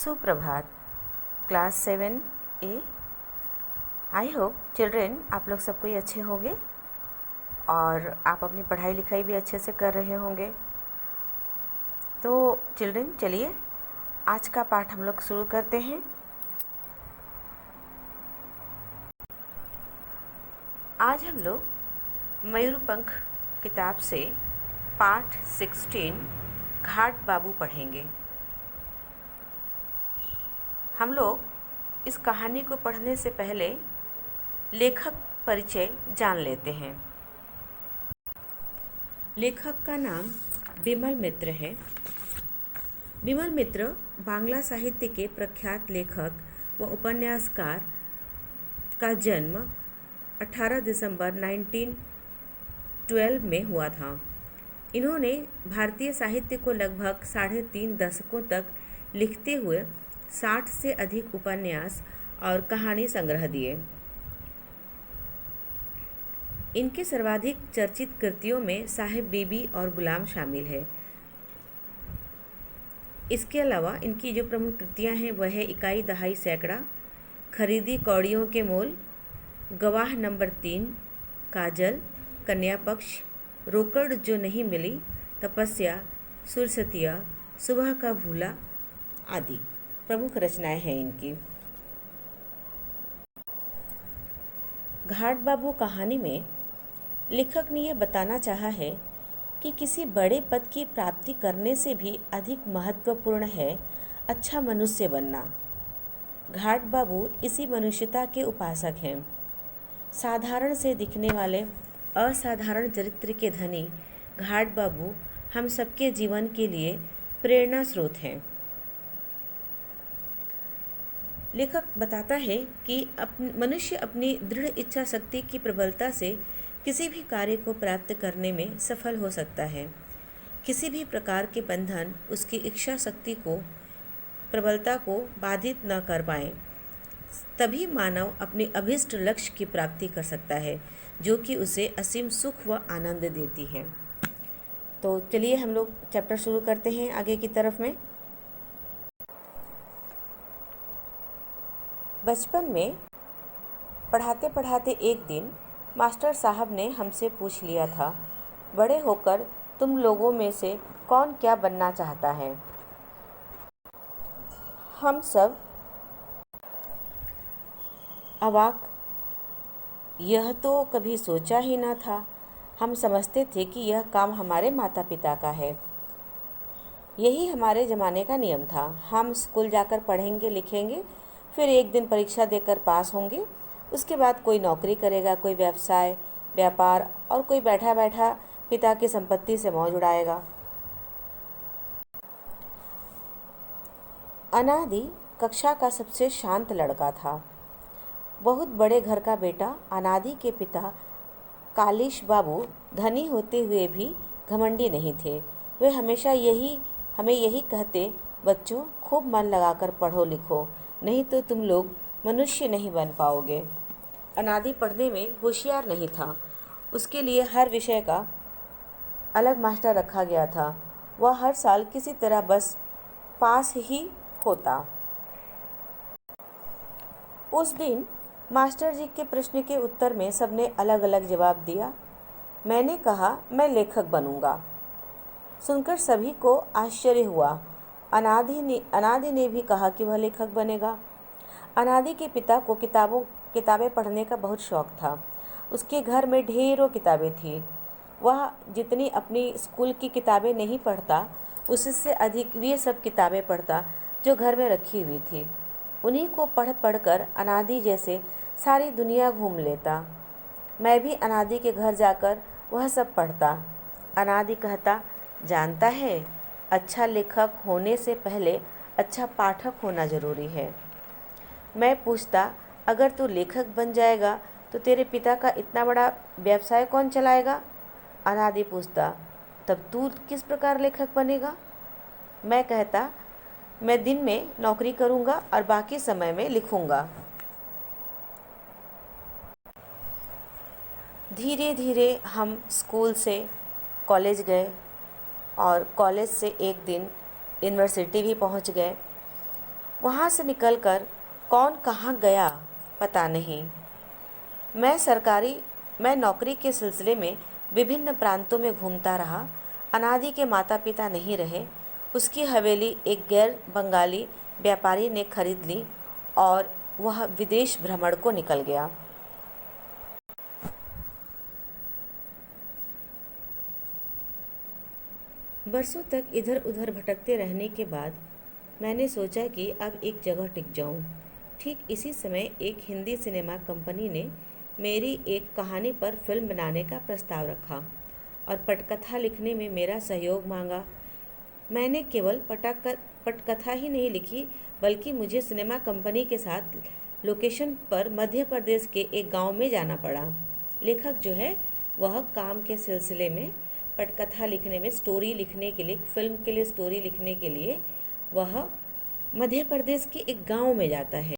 सुप्रभात। Class 7A। I hope children आप लोग सब कोई अच्छे होंगे और आप अपनी पढ़ाई लिखाई भी अच्छे से कर रहे होंगे। तो चिल्ड्रेन चलिए आज का पाठ हम लोग शुरू करते हैं। आज हम लोग मयूरपंख किताब से पाठ 16 घाट बाबू पढ़ेंगे। हम लोग इस कहानी को पढ़ने से पहले लेखक परिचय जान लेते हैं। लेखक का नाम बिमल मित्र है। बिमल मित्र बांग्ला साहित्य के प्रख्यात लेखक व उपन्यासकार का जन्म 18 दिसंबर 1912 में हुआ था। इन्होंने भारतीय साहित्य को लगभग 3.5 दशकों तक लिखते हुए 60 से अधिक उपन्यास और कहानी संग्रह दिए। इनके सर्वाधिक चर्चित कृतियों में साहिब बीबी और गुलाम शामिल है। इसके अलावा इनकी जो प्रमुख कृतियां हैं वह है इकाई दहाई सैकड़ा, खरीदी कौड़ियों के मोल, गवाह नंबर 3, काजल, कन्या पक्ष, रोकड़ जो नहीं मिली, तपस्या, सुरसतिया, सुबह का भूला आदि प्रमुख रचनाएं हैं इनकी। घाट बाबू कहानी में लेखक ने यह बताना चाहा है कि किसी बड़े पद की प्राप्ति करने से भी अधिक महत्वपूर्ण है अच्छा मनुष्य बनना। घाट बाबू इसी मनुष्यता के उपासक हैं। साधारण से दिखने वाले असाधारण चरित्र के धनी घाट बाबू हम सबके जीवन के लिए प्रेरणा स्रोत हैं। लेखक बताता है कि मनुष्य अपनी दृढ़ इच्छा शक्ति की प्रबलता से किसी भी कार्य को प्राप्त करने में सफल हो सकता है। किसी भी प्रकार के बंधन उसकी इच्छा शक्ति को प्रबलता को बाधित न कर पाए, तभी मानव अपने अभीष्ट लक्ष्य की प्राप्ति कर सकता है, जो कि उसे असीम सुख व आनंद देती है। तो चलिए हम लोग चैप्टर शुरू करते हैं आगे की तरफ में। बचपन में पढ़ाते पढ़ाते एक दिन मास्टर साहब ने हमसे पूछ लिया था, बड़े होकर तुम लोगों में से कौन क्या बनना चाहता है? हम सब अवाक। यह तो कभी सोचा ही न था। हम समझते थे कि यह काम हमारे माता पिता का है। यही हमारे ज़माने का नियम था। हम स्कूल जाकर पढ़ेंगे लिखेंगे, फिर एक दिन परीक्षा देकर पास होंगे, उसके बाद कोई नौकरी करेगा, कोई व्यवसाय व्यापार और कोई बैठा बैठा पिता की संपत्ति से मौज उड़ाएगा। अनादि कक्षा का सबसे शांत लड़का था। बहुत बड़े घर का बेटा अनादि के पिता कालीश बाबू धनी होते हुए भी घमंडी नहीं थे। वे हमेशा हमें यही कहते, बच्चों खूब मन लगाकर पढ़ो लिखो, नहीं तो तुम लोग मनुष्य नहीं बन पाओगे। अनादि पढ़ने में होशियार नहीं था। उसके लिए हर विषय का अलग मास्टर रखा गया था। वह हर साल किसी तरह बस पास ही होता। उस दिन मास्टर जी के प्रश्न के उत्तर में सबने अलग अलग जवाब दिया। मैंने कहा मैं लेखक बनूंगा। सुनकर सभी को आश्चर्य हुआ। अनादि ने भी कहा कि वह लेखक बनेगा। अनादि के पिता को किताबें पढ़ने का बहुत शौक था। उसके घर में ढेरों किताबें थी। वह जितनी अपनी स्कूल की किताबें नहीं पढ़ता, उससे अधिक वे सब किताबें पढ़ता जो घर में रखी हुई थी। उन्हीं को पढ़ पढ़ कर अनादि जैसे सारी दुनिया घूम लेता। मैं भी अनादि के घर जाकर वह सब पढ़ता। अनादि कहता, जानता है, अच्छा लेखक होने से पहले अच्छा पाठक होना ज़रूरी है। मैं पूछता, अगर तू लेखक बन जाएगा तो तेरे पिता का इतना बड़ा व्यवसाय कौन चलाएगा? अनादि पूछता, तब तू किस प्रकार लेखक बनेगा? मैं कहता, मैं दिन में नौकरी करूँगा और बाकी समय में लिखूँगा। धीरे धीरे हम स्कूल से कॉलेज गए और कॉलेज से एक दिन यूनिवर्सिटी भी पहुँच गए। वहाँ से निकलकर कौन कहाँ गया पता नहीं। मैं नौकरी के सिलसिले में विभिन्न प्रांतों में घूमता रहा। अनादि के माता पिता नहीं रहे। उसकी हवेली एक गैर बंगाली व्यापारी ने खरीद ली और वह विदेश भ्रमण को निकल गया। बरसों तक इधर उधर भटकते रहने के बाद मैंने सोचा कि अब एक जगह टिक जाऊं। ठीक इसी समय एक हिंदी सिनेमा कंपनी ने मेरी एक कहानी पर फिल्म बनाने का प्रस्ताव रखा और पटकथा लिखने में मेरा सहयोग मांगा। मैंने केवल पटकथा ही नहीं लिखी, बल्कि मुझे सिनेमा कंपनी के साथ लोकेशन पर मध्य प्रदेश के एक गांव में जाना पड़ा। लेखक जो है वह काम के सिलसिले में पटकथा लिखने में, स्टोरी लिखने के लिए, फिल्म के लिए स्टोरी लिखने के लिए वह मध्य प्रदेश के एक गांव में जाता है।